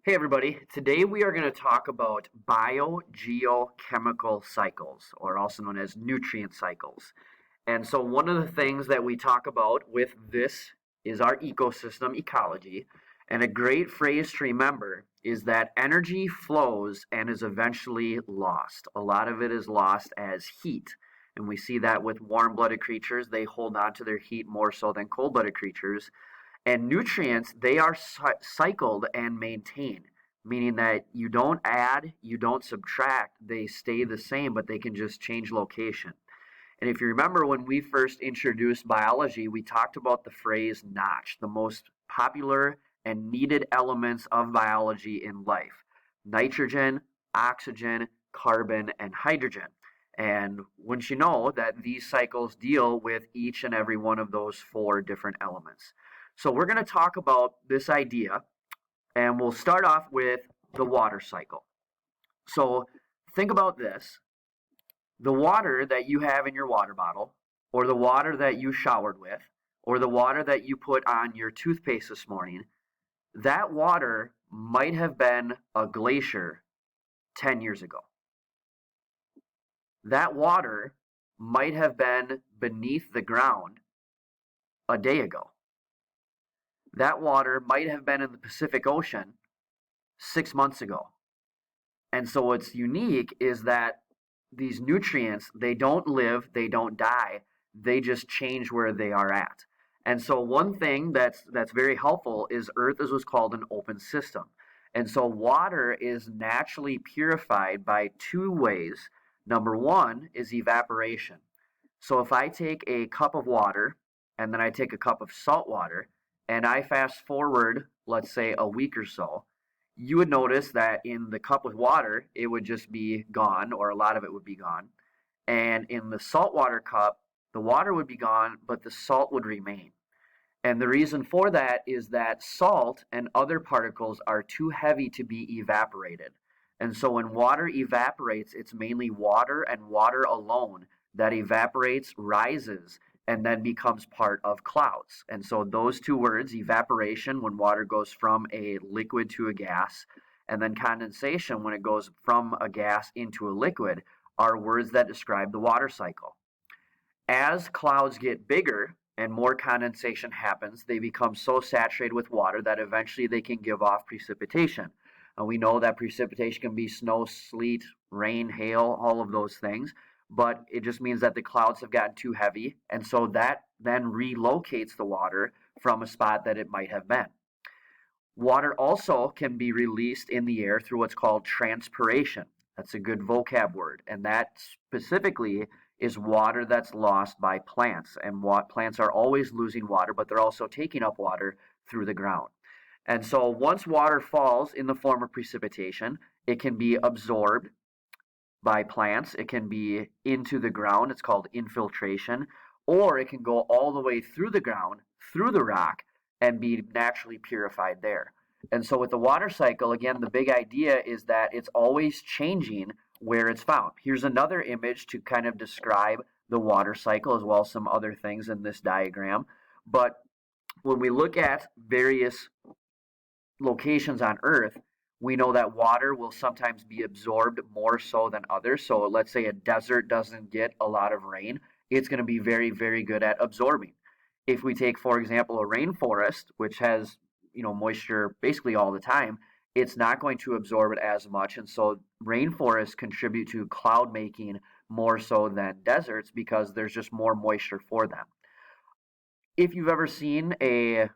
Hey everybody, today we are going to talk about biogeochemical cycles, or also known as nutrient cycles. And so one of the things that we talk about with this is our ecosystem ecology. And a great phrase to remember is that energy flows and is eventually lost. A lot of it is lost as heat. And we see that with warm-blooded creatures, they hold on to their heat more so than cold-blooded creatures. And nutrients, they are cycled and maintained, meaning that you don't add, you don't subtract, they stay the same, but they can just change location. And if you remember when we first introduced biology, we talked about the phrase notch, the most popular and needed elements of biology in life: nitrogen, oxygen, carbon, and hydrogen. And wouldn't you know that these cycles deal with each and every one of those four different elements? So we're going to talk about this idea, and we'll start off with the water cycle. So think about this: the water that you have in your water bottle, or the water that you showered with, or the water that you put on your toothpaste this morning, that water might have been a glacier 10 years ago. That water might have been beneath the ground a day ago. That water might have been in the Pacific Ocean 6 months ago. And so what's unique is that these nutrients, they don't live, they don't die, they just change where they are at. And so one thing that's very helpful is Earth is what's called an open system. And so water is naturally purified by two ways. Number one is evaporation. So if I take a cup of water and then I take a cup of salt water and I fast forward, let's say a week or so, you would notice that in the cup with water, it would just be gone, or a lot of it would be gone. And in the saltwater cup, the water would be gone, but the salt would remain. And the reason for that is that salt and other particles are too heavy to be evaporated. And so when water evaporates, it's mainly water and water alone that evaporates, rises, and then becomes part of clouds. And so those two words, evaporation, when water goes from a liquid to a gas, and then condensation, when it goes from a gas into a liquid, are words that describe the water cycle. As clouds get bigger and more condensation happens, they become so saturated with water that eventually they can give off precipitation. And we know that precipitation can be snow, sleet, rain, hail, all of those things. But it just means that the clouds have gotten too heavy, and so that then relocates the water from a spot that it might have been. Water also can be released in the air through what's called transpiration. That's a good vocab word, and that specifically is water that's lost by plants. And plants are always losing water, but they're also taking up water through the ground. And so once water falls in the form of precipitation, it can be absorbed by plants. It can be into the ground. It's called infiltration. Or it can go all the way through the ground, through the rock, and be naturally purified there. And so with the water cycle, again, the big idea is that it's always changing where it's found. Here's another image to kind of describe the water cycle, as well as some other things in this diagram. But when we look at various locations on Earth, we know that water will sometimes be absorbed more so than others. So let's say a desert doesn't get a lot of rain, it's going to be very, very good at absorbing. If we take, for example, a rainforest, which has moisture basically all the time, it's not going to absorb it as much. And so rainforests contribute to cloud making more so than deserts because there's just more moisture for them. If you've ever seen a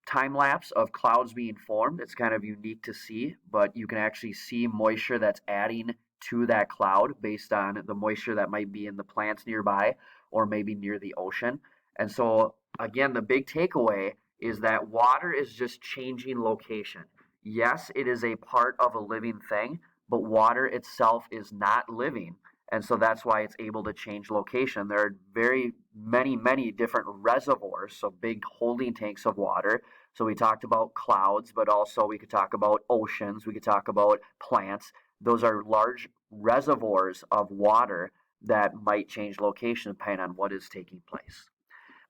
time lapse of clouds being formed, it's kind of unique to see, but you can actually see moisture that's adding to that cloud based on the moisture that might be in the plants nearby or maybe near the ocean. And so, again, the big takeaway is that water is just changing location. Yes, it is a part of a living thing, but water itself is not living. And so that's why it's able to change location. There are very many different reservoirs, so big holding tanks of water. So we talked about clouds, but also we could talk about oceans, we could talk about plants. Those are large reservoirs of water that might change location depending on what is taking place.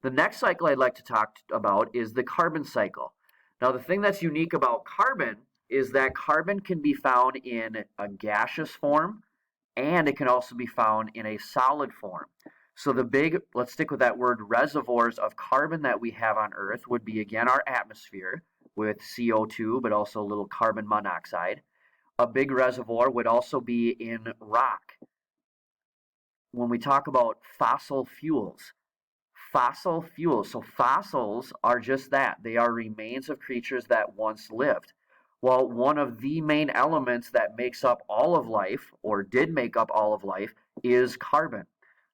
The next cycle I'd like to talk about is the carbon cycle. Now, the thing that's unique about carbon is that carbon can be found in a gaseous form, and it can also be found in a solid form. So let's stick with that word, reservoirs of carbon that we have on Earth would be, again, our atmosphere with CO2, but also a little carbon monoxide. A big reservoir would also be in rock. When we talk about fossil fuels, so fossils are just that. They are remains of creatures that once lived. Well, one of the main elements that makes up all of life, or did make up all of life, is carbon.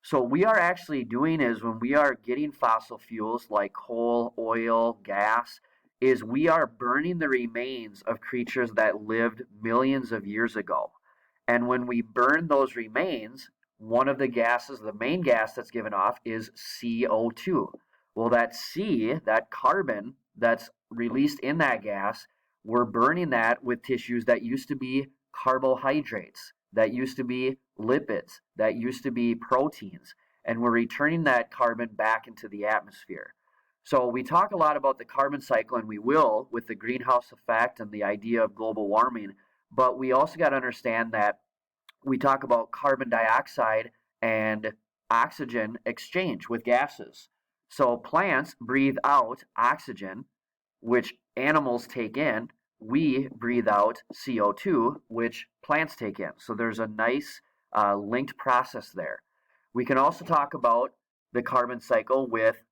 So what we are actually doing is, when we are getting fossil fuels like coal, oil, gas, is we are burning the remains of creatures that lived millions of years ago. And when we burn those remains, one of the gases, the main gas that's given off, is CO2. Well, that carbon that's released in that gas, we're burning that with tissues that used to be carbohydrates, that used to be lipids, that used to be proteins, and we're returning that carbon back into the atmosphere. So we talk a lot about the carbon cycle, and we will with the greenhouse effect and the idea of global warming, but we also got to understand that we talk about carbon dioxide and oxygen exchange with gases. So plants breathe out oxygen, which animals take in. We breathe out CO2, which plants take in. So there's a nice linked process there. We can also talk about the carbon cycle with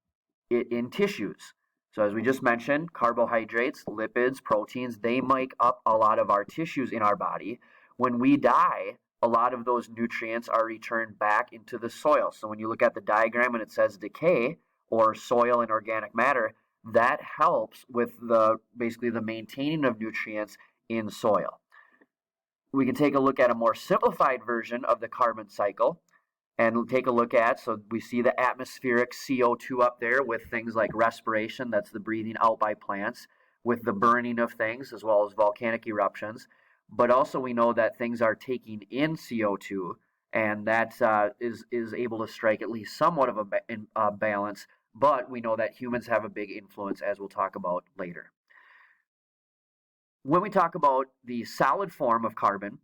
it in tissues. So as we just mentioned, carbohydrates, lipids, proteins, they make up a lot of our tissues in our body. When we die, a lot of those nutrients are returned back into the soil. So when you look at the diagram and it says decay or soil and organic matter, that helps with basically the maintaining of nutrients in soil. We can take a look at a more simplified version of the carbon cycle and take a look at, so we see the atmospheric CO2 up there with things like respiration, that's the breathing out by plants, with the burning of things as well as volcanic eruptions. But also we know that things are taking in CO2, and that is able to strike at least somewhat of a balance, but we know that humans have a big influence, as we'll talk about later. When we talk about the solid form of carbon,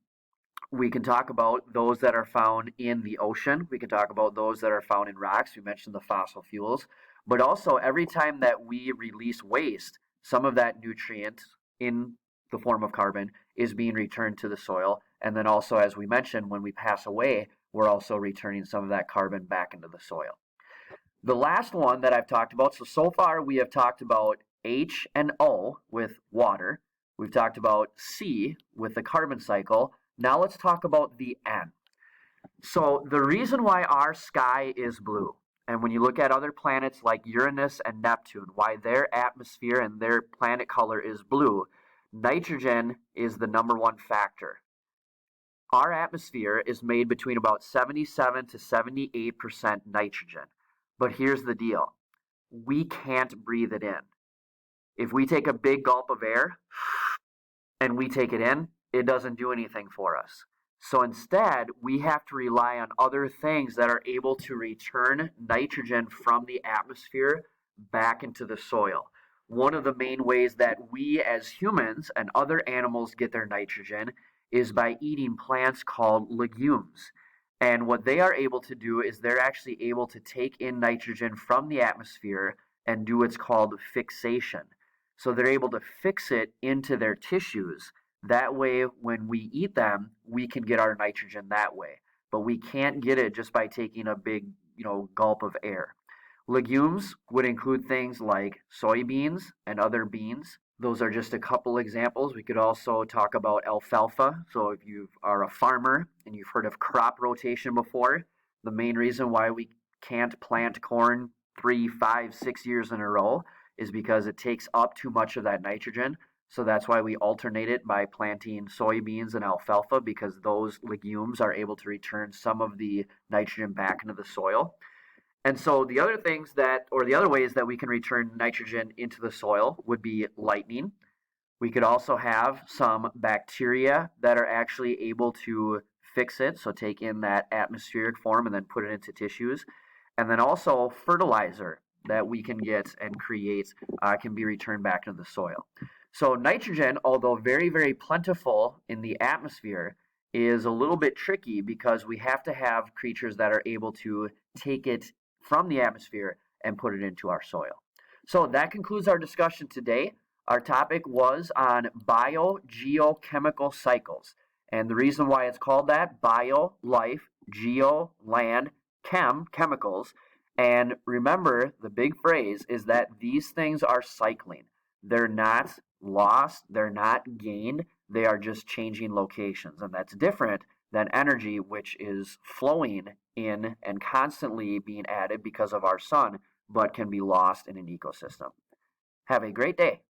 we can talk about those that are found in the ocean. We can talk about those that are found in rocks. We mentioned the fossil fuels. But also, every time that we release waste, some of that nutrient in the form of carbon is being returned to the soil. And then also, as we mentioned, when we pass away, we're also returning some of that carbon back into the soil. The last one that I've talked about, so far we have talked about H and O with water. We've talked about C with the carbon cycle. Now let's talk about the N. So the reason why our sky is blue, and when you look at other planets like Uranus and Neptune, why their atmosphere and their planet color is blue, nitrogen is the number one factor. Our atmosphere is made between about 77 to 78% nitrogen. But here's the deal. We can't breathe it in. If we take a big gulp of air and we take it in, it doesn't do anything for us. So instead, we have to rely on other things that are able to return nitrogen from the atmosphere back into the soil. One of the main ways that we as humans and other animals get their nitrogen is by eating plants called legumes. And what they are able to do is they're actually able to take in nitrogen from the atmosphere and do what's called fixation. So they're able to fix it into their tissues. That way, when we eat them, we can get our nitrogen that way. But we can't get it just by taking a big, gulp of air. Legumes would include things like soybeans and other beans. Those are just a couple examples. We could also talk about alfalfa. So if you are a farmer and you've heard of crop rotation before, the main reason why we can't plant corn 3, 5, 6 years in a row is because it takes up too much of that nitrogen. So that's why we alternate it by planting soybeans and alfalfa, because those legumes are able to return some of the nitrogen back into the soil. And so the other ways that we can return nitrogen into the soil would be lightning. We could also have some bacteria that are actually able to fix it, so take in that atmospheric form and then put it into tissues. And then also fertilizer that we can get and create can be returned back into the soil. So nitrogen, although very, very plentiful in the atmosphere, is a little bit tricky because we have to have creatures that are able to take it from the atmosphere and put it into our soil. So that concludes our discussion today. Our topic was on biogeochemical cycles. And the reason why it's called that, bio, life, geo, land, chemicals. And remember, the big phrase is that these things are cycling. They're not lost, they're not gained, they are just changing locations. And that's different than energy, which is flowing in and constantly being added because of our sun, but can be lost in an ecosystem. Have a great day.